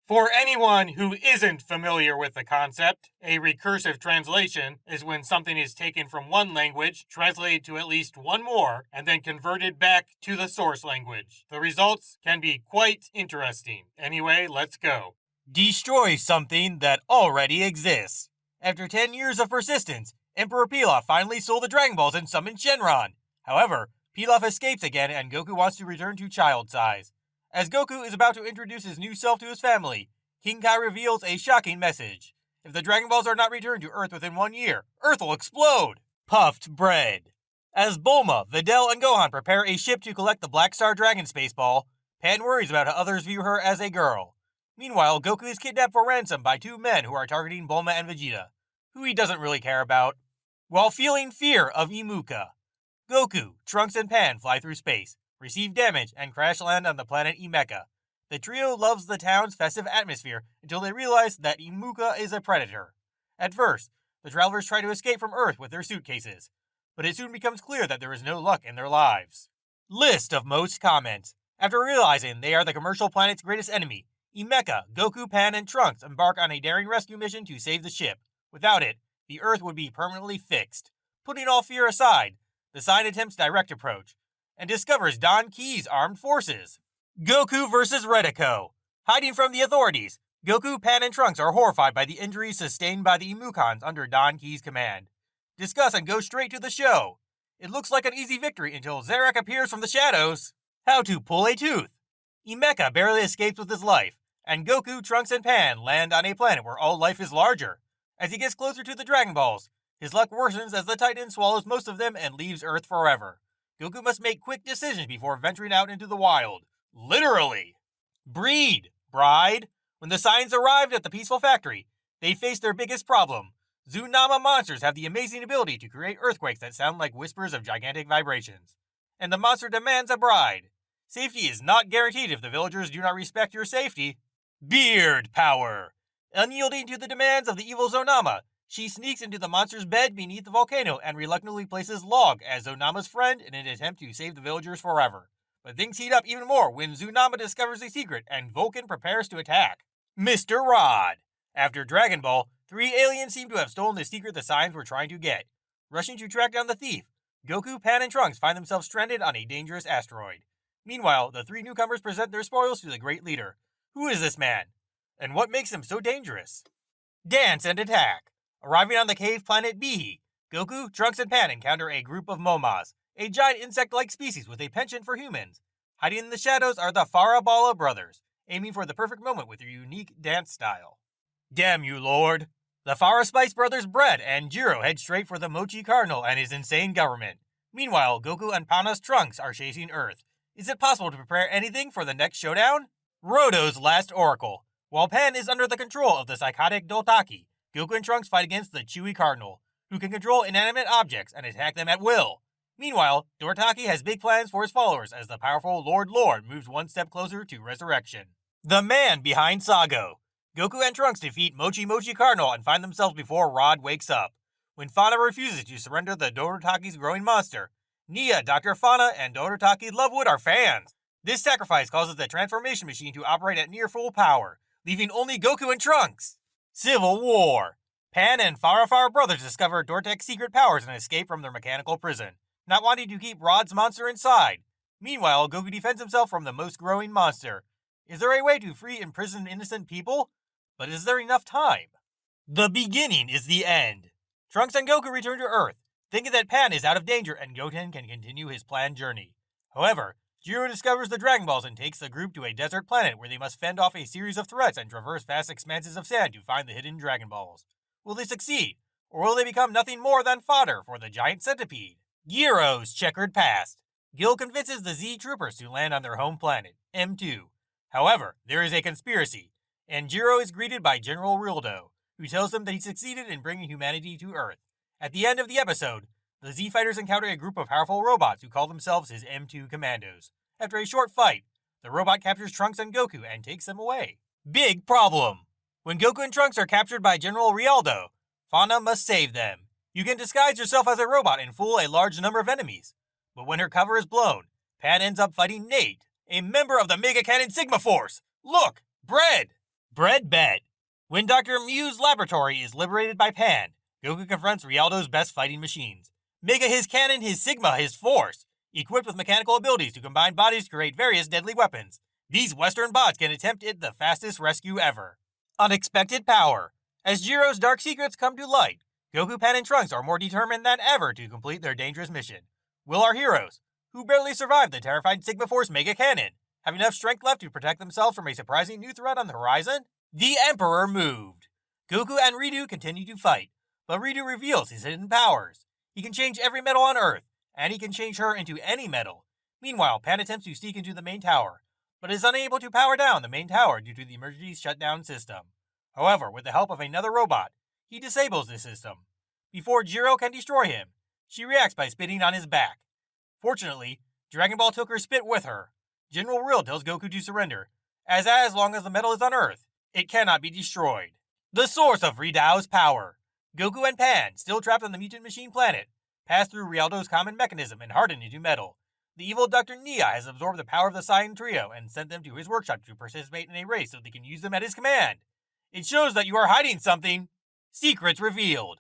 For anyone who isn't familiar with the concept, a recursive translation is when something is taken from one language, translated to at least one more, and then converted back to the source language. The results can be quite interesting. Anyway, let's go. Destroy something that already exists. After 10 years of persistence, Emperor Pilaf finally stole the Dragon Balls and summoned Shenron. However, Pilaf escapes again and Goku wants to return to child size. As Goku is about to introduce his new self to his family, King Kai reveals a shocking message. If the Dragon Balls are not returned to Earth within 1 year, Earth will explode! Puffed bread. As Bulma, Videl, and Gohan prepare a ship to collect the Black Star Dragon Space Ball, Pan worries about how others view her as a girl. Meanwhile, Goku is kidnapped for ransom by two men who are targeting Bulma and Vegeta, who he doesn't really care about. While feeling fear of Imuka, Goku, Trunks, and Pan fly through space, receive damage, and crash land on the planet Imeka. The trio loves the town's festive atmosphere until they realize that Imuka is a predator. At first, the travelers try to escape from Earth with their suitcases, but it soon becomes clear that there is no luck in their lives. List of most comments. After realizing they are the commercial planet's greatest enemy, Imeka, Goku, Pan, and Trunks embark on a daring rescue mission to save the ship. Without it, the Earth would be permanently fixed. Putting all fear aside, the side attempts direct approach, and discovers Don Key's armed forces. Goku vs. Redico. Hiding from the authorities, Goku, Pan, and Trunks are horrified by the injuries sustained by the Imukans under Don Key's command. Discuss and go straight to the show. It looks like an easy victory until Zarak appears from the shadows. How to pull a tooth. Imeka barely escapes with his life, and Goku, Trunks, and Pan land on a planet where all life is larger. As he gets closer to the Dragon Balls, his luck worsens as the Titan swallows most of them and leaves Earth forever. Goku must make quick decisions before venturing out into the wild. Literally. Breed. Bride. When the Saiyans arrived at the peaceful factory, they faced their biggest problem. Zunama monsters have the amazing ability to create earthquakes that sound like whispers of gigantic vibrations. And the monster demands a bride. Safety is not guaranteed if the villagers do not respect your safety. Beard power. Unyielding to the demands of the evil Zonama, she sneaks into the monster's bed beneath the volcano and reluctantly places Log as Zonama's friend in an attempt to save the villagers forever. But things heat up even more when Zunama discovers the secret and Vulcan prepares to attack. Mr. Rod. After Dragon Ball, 3 aliens seem to have stolen the secret the Saiyans were trying to get. Rushing to track down the thief, Goku, Pan, and Trunks find themselves stranded on a dangerous asteroid. Meanwhile, the 3 newcomers present their spoils to the great leader. Who is this man? And what makes him so dangerous? Dance and attack. Arriving on the cave planet Bihi, Goku, Trunks, and Pan encounter a group of Momas, a giant insect-like species with a penchant for humans. Hiding in the shadows are the Farabala brothers, aiming for the perfect moment with their unique dance style. Damn you, Lord! The Farah Spice brothers Bread and Jiro head straight for the Mochi Cardinal and his insane government. Meanwhile, Goku and Pana's Trunks are chasing Earth. Is it possible to prepare anything for the next showdown? Roto's last oracle. While Pan is under the control of the psychotic Dotaki, Goku and Trunks fight against the Chewy Cardinal, who can control inanimate objects and attack them at will. Meanwhile, Dortaki has big plans for his followers as the powerful Lord moves one step closer to resurrection. The man behind Sago. Goku and Trunks defeat Mochi Cardinal and find themselves before Rod wakes up. When Fana refuses to surrender the Dorotaki's growing monster, Nia, Dr. Fana, and Dorotaki Lovewood are fans. This sacrifice causes the transformation machine to operate at near full power, leaving only Goku and Trunks. Civil War. Pan and Farafar brothers discover Dortek's secret powers and escape from their mechanical prison, not wanting to keep Rod's monster inside. Meanwhile, Goku defends himself from the most growing monster. Is there a way to free imprisoned innocent people? But is there enough time? The beginning is the end. Trunks and Goku return to Earth, thinking that Pan is out of danger and Goten can continue his planned journey. However, Jiro discovers the Dragon Balls and takes the group to a desert planet where they must fend off a series of threats and traverse vast expanses of sand to find the hidden Dragon Balls. Will they succeed, or will they become nothing more than fodder for the giant centipede? Giro's checkered past. Gil convinces the Z troopers to land on their home planet, M2. However, there is a conspiracy, and Jiro is greeted by General Rildo, who tells them that he succeeded in bringing humanity to Earth. At the end of the episode, the Z-Fighters encounter a group of powerful robots who call themselves his M2 Commandos. After a short fight, the robot captures Trunks and Goku and takes them away. Big problem! When Goku and Trunks are captured by General Rialdo, Fauna must save them. You can disguise yourself as a robot and fool a large number of enemies. But when her cover is blown, Pan ends up fighting Nate, a member of the Mega Cannon Sigma Force. Look! Bread! Bread bet. When Dr. Mew's laboratory is liberated by Pan, Goku confronts Rialdo's best fighting machines. Mega his cannon, his Sigma, his Force, equipped with mechanical abilities to combine bodies to create various deadly weapons. These Western bots can attempt it the fastest rescue ever. Unexpected power. As Jiro's dark secrets come to light, Goku, Pan, and Trunks are more determined than ever to complete their dangerous mission. Will our heroes, who barely survived the terrifying Sigma Force Mega Cannon, have enough strength left to protect themselves from a surprising new threat on the horizon? The Emperor moved. Goku and Ridu continue to fight, but Ridu reveals his hidden powers. He can change every metal on Earth, and he can change her into any metal. Meanwhile, Pan attempts to sneak into the main tower, but is unable to power down the main tower due to the emergency shutdown system. However, with the help of another robot, he disables the system. Before Jiro can destroy him, she reacts by spitting on his back. Fortunately, Dragon Ball took her spit with her. General Rill tells Goku to surrender, as long as the metal is on Earth, it cannot be destroyed. The source of Ridao's power. Goku and Pan, still trapped on the mutant machine planet, pass through Rialdo's common mechanism and harden into metal. The evil Dr. Nia has absorbed the power of the Saiyan Trio and sent them to his workshop to participate in a race so they can use them at his command. It shows that you are hiding something. Secrets revealed.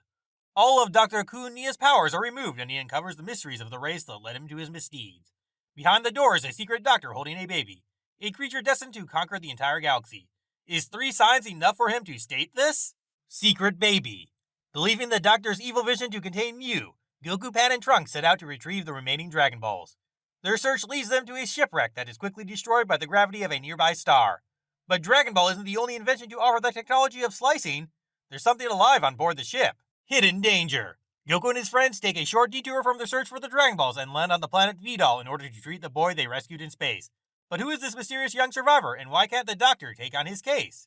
All of Dr. Nia's powers are removed and he uncovers the mysteries of the race that led him to his misdeeds. Behind the door is a secret doctor holding a baby, a creature destined to conquer the entire galaxy. Is 3 signs enough for him to state this? Secret baby. Believing the doctor's evil vision to contain Mew, Goku, Pan, and Trunks set out to retrieve the remaining Dragon Balls. Their search leads them to a shipwreck that is quickly destroyed by the gravity of a nearby star. But Dragon Ball isn't the only invention to offer the technology of slicing. There's something alive on board the ship. Hidden danger. Goku and his friends take a short detour from their search for the Dragon Balls and land on the planet Vidal in order to treat the boy they rescued in space. But who is this mysterious young survivor, and why can't the doctor take on his case?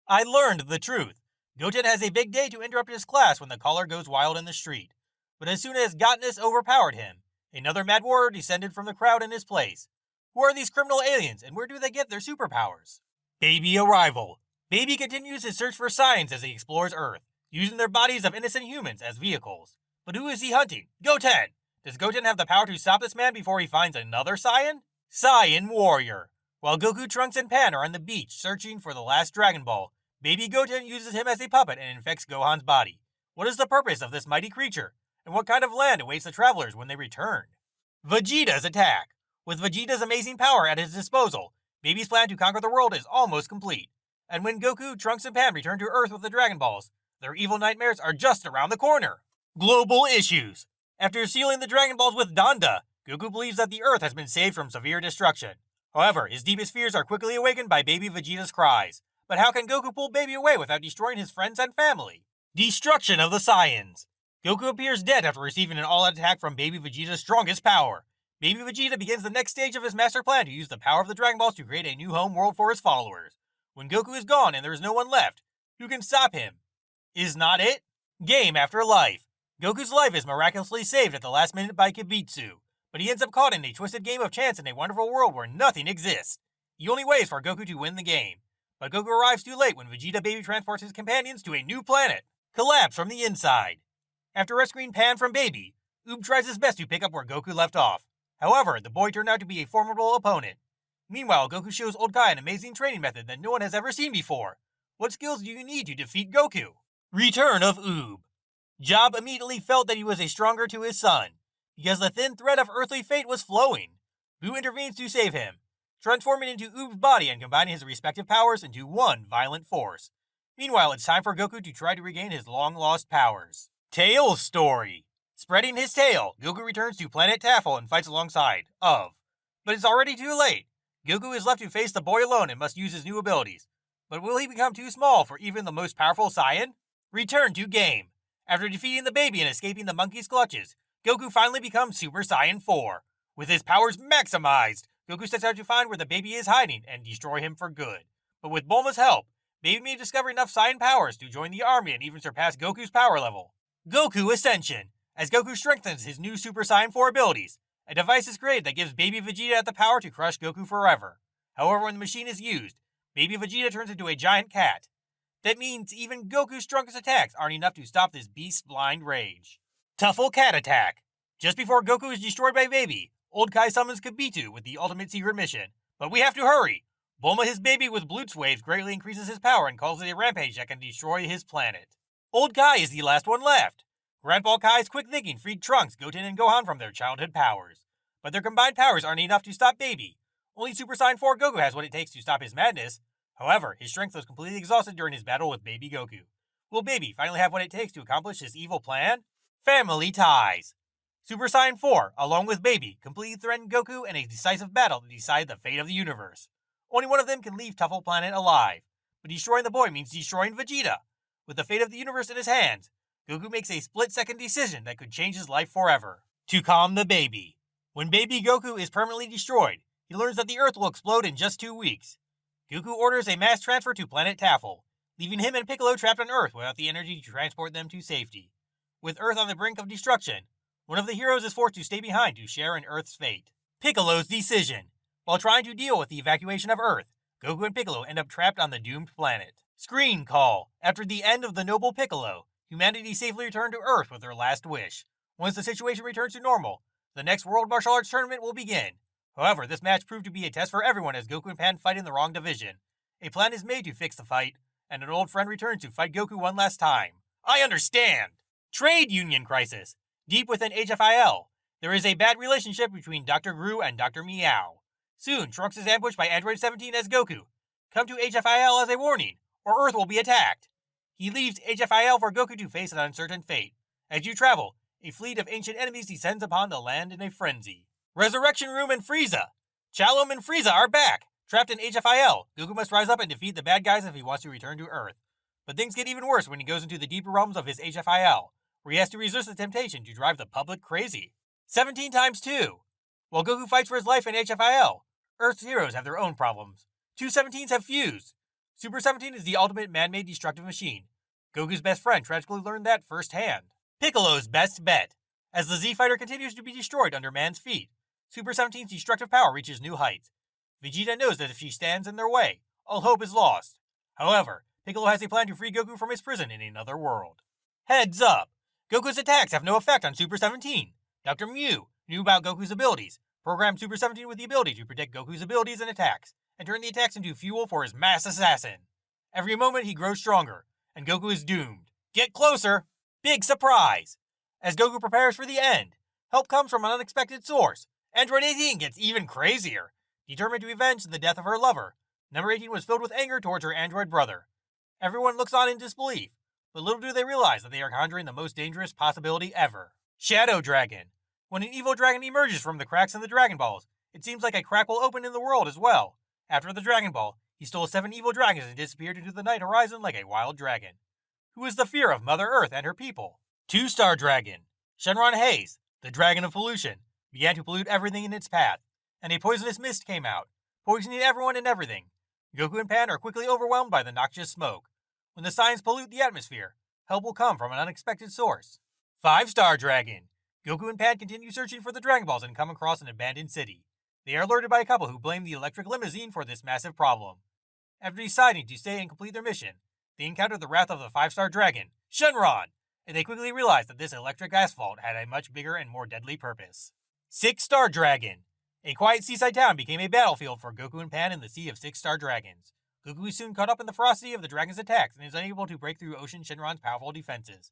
I learned the truth. Goten has a big day to interrupt his class when the caller goes wild in the street. But as soon as Gotness overpowered him, another mad warrior descended from the crowd in his place. Who are these criminal aliens, and where do they get their superpowers? Baby arrival. Baby continues his search for science as he explores Earth, using their bodies of innocent humans as vehicles. But who is he hunting? Goten! Does Goten have the power to stop this man before he finds another Saiyan? Saiyan warrior. While Goku, Trunks, and Pan are on the beach searching for the last Dragon Ball, Baby Goten uses him as a puppet and infects Gohan's body. What is the purpose of this mighty creature? And what kind of land awaits the travelers when they return? Vegeta's attack. With Vegeta's amazing power at his disposal, Baby's plan to conquer the world is almost complete. And when Goku, Trunks, and Pan return to Earth with the Dragon Balls, their evil nightmares are just around the corner. Global issues. After sealing the Dragon Balls with Donda, Goku believes that the Earth has been saved from severe destruction. However, his deepest fears are quickly awakened by Baby Vegeta's cries. But how can Goku pull Baby away without destroying his friends and family? Destruction of the Saiyans. Goku appears dead after receiving an all-out attack from Baby Vegeta's strongest power. Baby Vegeta begins the next stage of his master plan to use the power of the Dragon Balls to create a new home world for his followers. When Goku is gone and there is no one left, who can stop him? Is not it? Game after life. Goku's life is miraculously saved at the last minute by Kibitsu, but he ends up caught in a twisted game of chance in a wonderful world where nothing exists. He only waits for Goku to win the game. But Goku arrives too late when Vegeta Baby transports his companions to a new planet. Collapse from the inside. After rescuing Pan from Baby, Oob tries his best to pick up where Goku left off. However, the boy turned out to be a formidable opponent. Meanwhile, Goku shows Old Kai an amazing training method that no one has ever seen before. What skills do you need to defeat Goku? Return of Oob. Job immediately felt that he was a stronger to his son, because the thin thread of earthly fate was flowing. Boo intervenes to save him, transforming into Oob's body and combining his respective powers into one violent force. Meanwhile, it's time for Goku to try to regain his long-lost powers. Tail's story. Spreading his tail, Goku returns to planet Taffel and fights alongside of. But it's already too late. Goku is left to face the boy alone and must use his new abilities. But will he become too small for even the most powerful Saiyan? Return to game. After defeating the baby and escaping the monkey's clutches, Goku finally becomes Super Saiyan 4. With his powers maximized, Goku sets out to find where the baby is hiding and destroy him for good. But with Bulma's help, Baby may discover enough Saiyan powers to join the army and even surpass Goku's power level. Goku Ascension. As Goku strengthens his new Super Saiyan 4 abilities, a device is created that gives Baby Vegeta the power to crush Goku forever. However, when the machine is used, Baby Vegeta turns into a giant cat. That means even Goku's strongest attacks aren't enough to stop this beast's blind rage. Tuffle Cat Attack. Just before Goku is destroyed by Baby, Old Kai summons Kibitsu with the ultimate secret mission. But we have to hurry. Bulma his baby with Bloot's waves greatly increases his power and calls it a rampage that can destroy his planet. Old Kai is the last one left. Grandpa Kai's quick thinking freed Trunks, Goten, and Gohan from their childhood powers. But their combined powers aren't enough to stop Baby. Only Super Saiyan 4 Goku has what it takes to stop his madness. However, his strength was completely exhausted during his battle with Baby Goku. Will Baby finally have what it takes to accomplish his evil plan? Family ties. Super Saiyan 4, along with Baby, completely threatened Goku in a decisive battle to decide the fate of the universe. Only one of them can leave Tuffle Planet alive, but destroying the boy means destroying Vegeta. With the fate of the universe in his hands, Goku makes a split-second decision that could change his life forever. To calm the baby. When Baby Goku is permanently destroyed, he learns that the Earth will explode in just 2 weeks. Goku orders a mass transfer to planet Taffel, leaving him and Piccolo trapped on Earth without the energy to transport them to safety. With Earth on the brink of destruction, one of the heroes is forced to stay behind to share in Earth's fate. Piccolo's decision. While trying to deal with the evacuation of Earth, Goku and Piccolo end up trapped on the doomed planet. Screen call. After the end of the Noble Piccolo, humanity safely returned to Earth with their last wish. Once the situation returns to normal, the next World Martial Arts Tournament will begin. However, this match proved to be a test for everyone as Goku and Pan fight in the wrong division. A plan is made to fix the fight, and an old friend returns to fight Goku one last time. I understand! Trade Union Crisis. Deep within HFIL, there is a bad relationship between Dr. Gru and Dr. Meow. Soon, Trunks is ambushed by Android 17 as Goku. Come to HFIL as a warning, or Earth will be attacked. He leaves HFIL for Goku to face an uncertain fate. As you travel, a fleet of ancient enemies descends upon the land in a frenzy. Resurrection Room and Frieza. Chalom and Frieza are back. Trapped in HFIL, Goku must rise up and defeat the bad guys if he wants to return to Earth. But things get even worse when he goes into the deeper realms of his HFIL, where he has to resist the temptation to drive the public crazy. 17 times 2. While Goku fights for his life in HFIL, Earth's heroes have their own problems. 2 17s have fused. Super 17 is the ultimate man-made destructive machine. Goku's best friend tragically learned that firsthand. Piccolo's best bet. As the Z-Fighter continues to be destroyed under man's feet, Super 17's destructive power reaches new heights. Vegeta knows that if she stands in their way, all hope is lost. However, Piccolo has a plan to free Goku from his prison in another world. Heads up! Goku's attacks have no effect on Super 17. Dr. Mew knew about Goku's abilities, programmed Super 17 with the ability to predict Goku's abilities and attacks, and turn the attacks into fuel for his mass assassin. Every moment he grows stronger, and Goku is doomed. Get closer! Big surprise! As Goku prepares for the end, help comes from an unexpected source. Android 18 gets even crazier. Determined to avenge the death of her lover, Number 18 was filled with anger towards her android brother. Everyone looks on in disbelief, but little do they realize that they are conjuring the most dangerous possibility ever. Shadow Dragon. When an evil dragon emerges from the cracks in the Dragon Balls, it seems like a crack will open in the world as well. After the Dragon Ball, he stole 7 evil dragons and disappeared into the night horizon like a wild dragon. Who is the fear of Mother Earth and her people? 2-star Dragon. Shenron Hayes, the dragon of pollution, began to pollute everything in its path, and a poisonous mist came out, poisoning everyone and everything. Goku and Pan are quickly overwhelmed by the noxious smoke. When the signs pollute the atmosphere, help will come from an unexpected source. 5-star Dragon. Goku and Pan continue searching for the Dragon Balls and come across an abandoned city. They are alerted by a couple who blame the electric limousine for this massive problem. After deciding to stay and complete their mission, they encounter the wrath of the 5-star Dragon, Shenron, and they quickly realize that this electric asphalt had a much bigger and more deadly purpose. 6-star Dragon. A quiet seaside town became a battlefield for Goku and Pan in the sea of 6-star dragons. Goku is soon caught up in the ferocity of the dragon's attacks and is unable to break through Ocean Shenron's powerful defenses.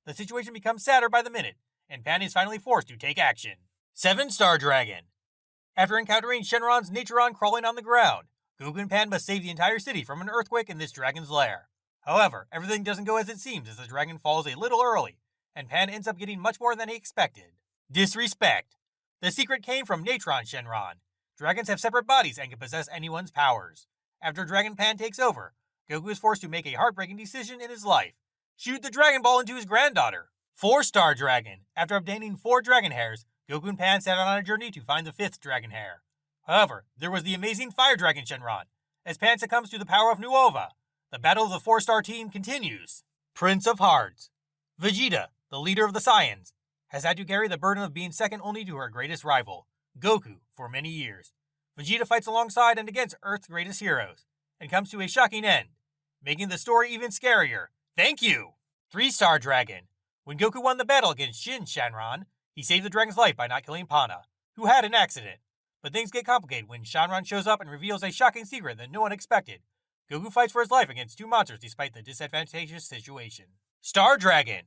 The situation becomes sadder by the minute, and Pan is finally forced to take action. 7-star Dragon. After encountering Shenron's Naturon crawling on the ground, Goku and Pan must save the entire city from an earthquake in this dragon's lair. However, everything doesn't go as it seems as the dragon falls a little early, and Pan ends up getting much more than he expected. Disrespect. The secret came from Natron Shenron. Dragons have separate bodies and can possess anyone's powers. After Dragon Pan takes over, Goku is forced to make a heartbreaking decision in his life. Shoot the Dragon Ball into his granddaughter. 4-star Dragon. After obtaining 4 dragon hairs, Goku and Pan set out on a journey to find the 5th dragon hair. However, there was the amazing Fire Dragon Shenron. As Pan succumbs to the power of Nuova, the battle of the 4-star team continues. Prince of Hearts. Vegeta, the leader of the Saiyans, has had to carry the burden of being second only to her greatest rival, Goku, for many years. Vegeta fights alongside and against Earth's greatest heroes, and comes to a shocking end, making the story even scarier. Thank you! 3-star Dragon. When Goku won the battle against Shin Shenron, he saved the dragon's life by not killing Pana, who had an accident. But things get complicated when Shenron shows up and reveals a shocking secret that no one expected. Goku fights for his life against two monsters despite the disadvantageous situation. Star Dragon!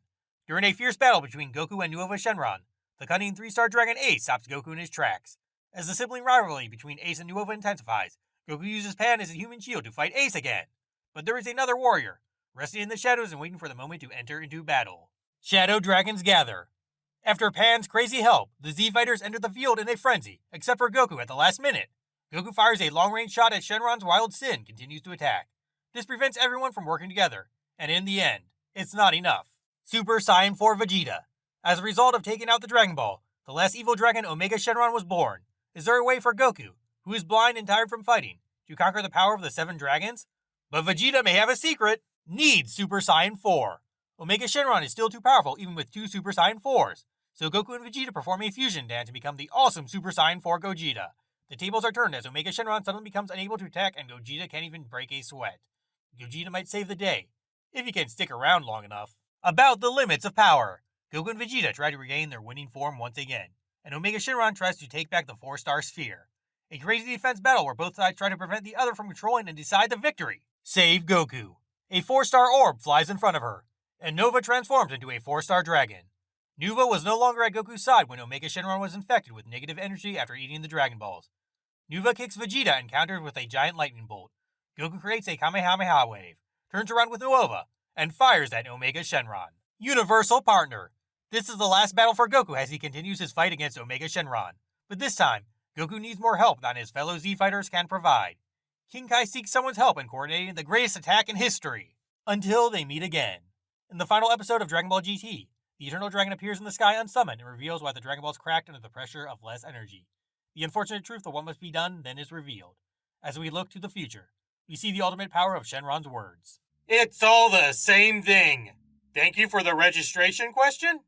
During a fierce battle between Goku and Nuova Shenron, the cunning 3-star dragon Ace stops Goku in his tracks. As the sibling rivalry between Ace and Nuova intensifies, Goku uses Pan as a human shield to fight Ace again. But there is another warrior, resting in the shadows and waiting for the moment to enter into battle. Shadow Dragons gather. After Pan's crazy help, the Z-Fighters enter the field in a frenzy, except for Goku at the last minute. Goku fires a long-range shot at Shenron's Wild Sin continues to attack. This prevents everyone from working together, and in the end, it's not enough. Super Saiyan 4 Vegeta. As a result of taking out the Dragon Ball, the last evil dragon Omega Shenron was born. Is there a way for Goku, who is blind and tired from fighting, to conquer the power of the 7 dragons? But Vegeta may have a secret. Needs Super Saiyan 4. Omega Shenron is still too powerful even with 2 Super Saiyan 4s, so Goku and Vegeta perform a fusion dance to become the awesome Super Saiyan 4 Gogeta. The tables are turned as Omega Shenron suddenly becomes unable to attack and Gogeta can't even break a sweat. Gogeta might save the day, if he can stick around long enough. About the limits of power. Goku and Vegeta try to regain their winning form once again, and Omega Shenron tries to take back the 4-star sphere. A crazy defense battle where both sides try to prevent the other from controlling and decide the victory. Save Goku. A 4-star orb flies in front of her, and Nova transforms into a 4-star dragon. Nuva was no longer at Goku's side when Omega Shenron was infected with negative energy after eating the Dragon Balls. Nuva kicks Vegeta and counters with a giant lightning bolt. Goku creates a Kamehameha wave, turns around with Nova, and fires at Omega Shenron. Universal Partner. This is the last battle for Goku as he continues his fight against Omega Shenron. But this time, Goku needs more help than his fellow Z-Fighters can provide. King Kai seeks someone's help in coordinating the greatest attack in history. Until they meet again. In the final episode of Dragon Ball GT, the Eternal Dragon appears in the sky unsummoned and reveals why the Dragon Balls cracked under the pressure of less energy. The unfortunate truth of what must be done then is revealed. As we look to the future, we see the ultimate power of Shenron's words. It's all the same thing. Thank you for the registration question?